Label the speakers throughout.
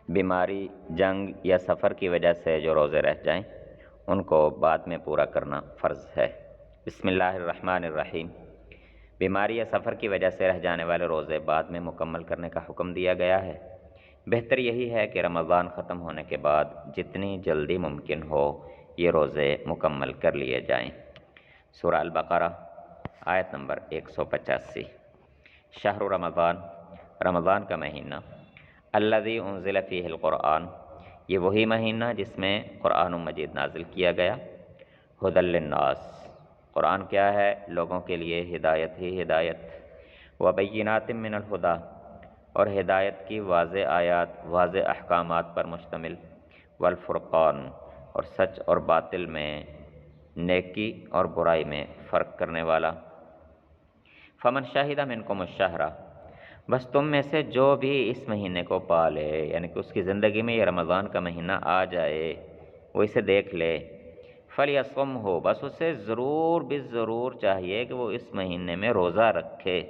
Speaker 1: بیماری، جنگ یا سفر کی وجہ سے جو روزے رہ جائیں ان کو بعد میں پورا کرنا فرض ہے۔ بسم اللہ الرحمن الرحیم۔ بیماری یا سفر کی وجہ سے رہ جانے والے روزے بعد میں مکمل کرنے کا حکم دیا گیا ہے۔ بہتر یہی ہے کہ رمضان ختم ہونے کے بعد جتنی جلدی ممکن ہو یہ روزے مکمل کر لیے جائیں۔ سورہ البقرہ آیت نمبر 185۔ شہر رمضان، رمضان کا مہینہ، الذی انزل فیہ القرآن، یہ وہی مہینہ جس میں قرآن مجید نازل کیا گیا۔ ھدی للناس، قرآن کیا ہے؟ لوگوں کے لیے ہدایت ہی ہدایت۔ وبینات من الہدی، اور ہدایت کی واضح آیات، واضح احکامات پر مشتمل۔ والفرقان، اور سچ اور باطل میں، نیکی اور برائی میں فرق کرنے والا۔ فمن شہد منکم الشہر، بس تم میں سے جو بھی اس مہینے کو پا لے، یعنی کہ اس کی زندگی میں یہ رمضان کا مہینہ آ جائے، وہ اسے دیکھ لے، فلیصمہ، بس اسے ضرور بالضرور چاہیے کہ وہ اس مہینے میں روزہ رکھے۔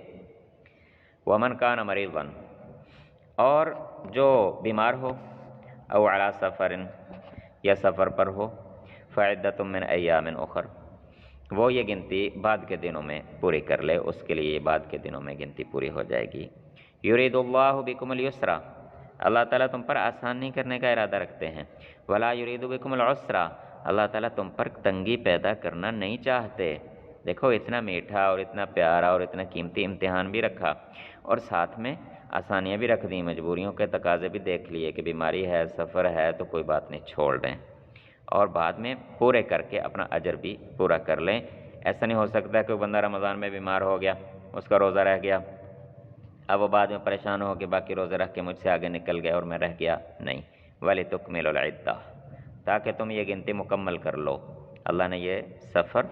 Speaker 1: ومن کان مریضا، اور جو بیمار ہو، او علی سفر، یا سفر پر ہو، فعدۃ من ایام اخر، وہ یہ گنتی بعد کے دنوں میں پوری کر لے، اس کے لیے یہ بعد کے دنوں میں گنتی پوری ہو جائے گی۔ یرید اللہ بکم الیسر، اللہ تعالیٰ تم پر آسانی کرنے کا ارادہ رکھتے ہیں۔ ولا یرید بکم العسر، اللہ تعالیٰ تم پر تنگی پیدا کرنا نہیں چاہتے۔ دیکھو اتنا میٹھا اور اتنا پیارا اور اتنا قیمتی امتحان بھی رکھا، اور ساتھ میں آسانیاں بھی رکھ دیں، مجبوریوں کے تقاضے بھی دیکھ لیے کہ بیماری ہے، سفر ہے، تو کوئی بات نہیں، چھوڑ دیں، اور بعد میں پورے کر کے اپنا اجر بھی پورا کر لیں۔ ایسا نہیں ہو سکتا کہ وہ بندہ رمضان میں بیمار ہو گیا، اس کا روزہ رہ گیا، اب وہ بعد میں پریشان ہو کہ باقی روزے رکھ کے مجھ سے آگے نکل گئے اور میں رہ گیا، نہیں۔ وَلِتُكْمِلُوا الْعِدَّةَ، تاکہ تم یہ گنتی مکمل کر لو۔ اللہ نے یہ سفر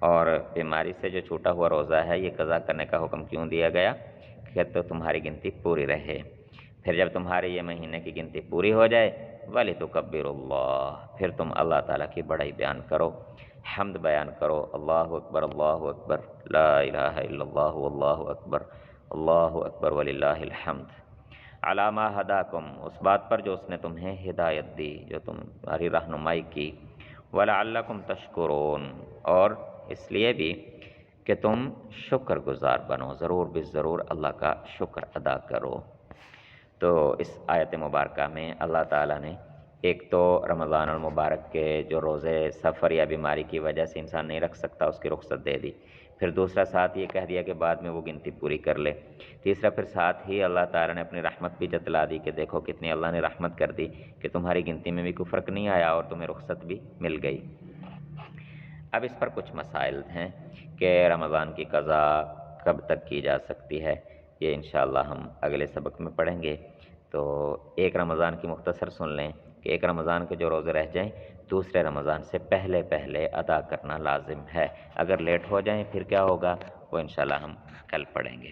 Speaker 1: اور بیماری سے جو چھوٹا ہوا روزہ ہے یہ قضا کرنے کا حکم کیوں دیا گیا؟ کہ تو تمہاری گنتی پوری رہے۔ پھر جب تمہاری یہ مہینے کی گنتی پوری ہو جائے، وَلِتُكَبِّرُوا اللَّهَ، پھر تم اللہ تعالیٰ کی بڑائی بیان کرو، حمد بیان کرو، اللہ اکبر، اللہ اکبر، لا الہ الا اللہ، واللہ اکبر، اللہ اکبر وللہ الحمد، علی ما ہداکم، اس بات پر جو اس نے تمہیں ہدایت دی، جو تمہاری رہنمائی کی، ولعلکم تشکرون، اور اس لیے بھی کہ تم شکر گزار بنو، ضرور بالضرور اللہ کا شکر ادا کرو۔ تو اس آیت مبارکہ میں اللہ تعالیٰ نے ایک تو رمضان المبارک کے جو روزے سفر یا بیماری کی وجہ سے انسان نہیں رکھ سکتا اس کی رخصت دے دی، پھر دوسرا ساتھ یہ کہہ دیا کہ بعد میں وہ گنتی پوری کر لے، تیسرا پھر ساتھ ہی اللہ تعالیٰ نے اپنی رحمت بھی جتلا دی کہ دیکھو کتنی اللہ نے رحمت کر دی کہ تمہاری گنتی میں بھی کوئی فرق نہیں آیا اور تمہیں رخصت بھی مل گئی۔ اب اس پر کچھ مسائل ہیں کہ رمضان کی قضا کب تک کی جا سکتی ہے، یہ انشاءاللہ ہم اگلے سبق میں پڑھیں گے۔ تو ایک رمضان کی مختصر سن لیں کہ ایک رمضان کے جو روزے رہ جائیں دوسرے رمضان سے پہلے پہلے ادا کرنا لازم ہے، اگر لیٹ ہو جائیں پھر کیا ہوگا وہ انشاءاللہ ہم کل پڑھیں گے۔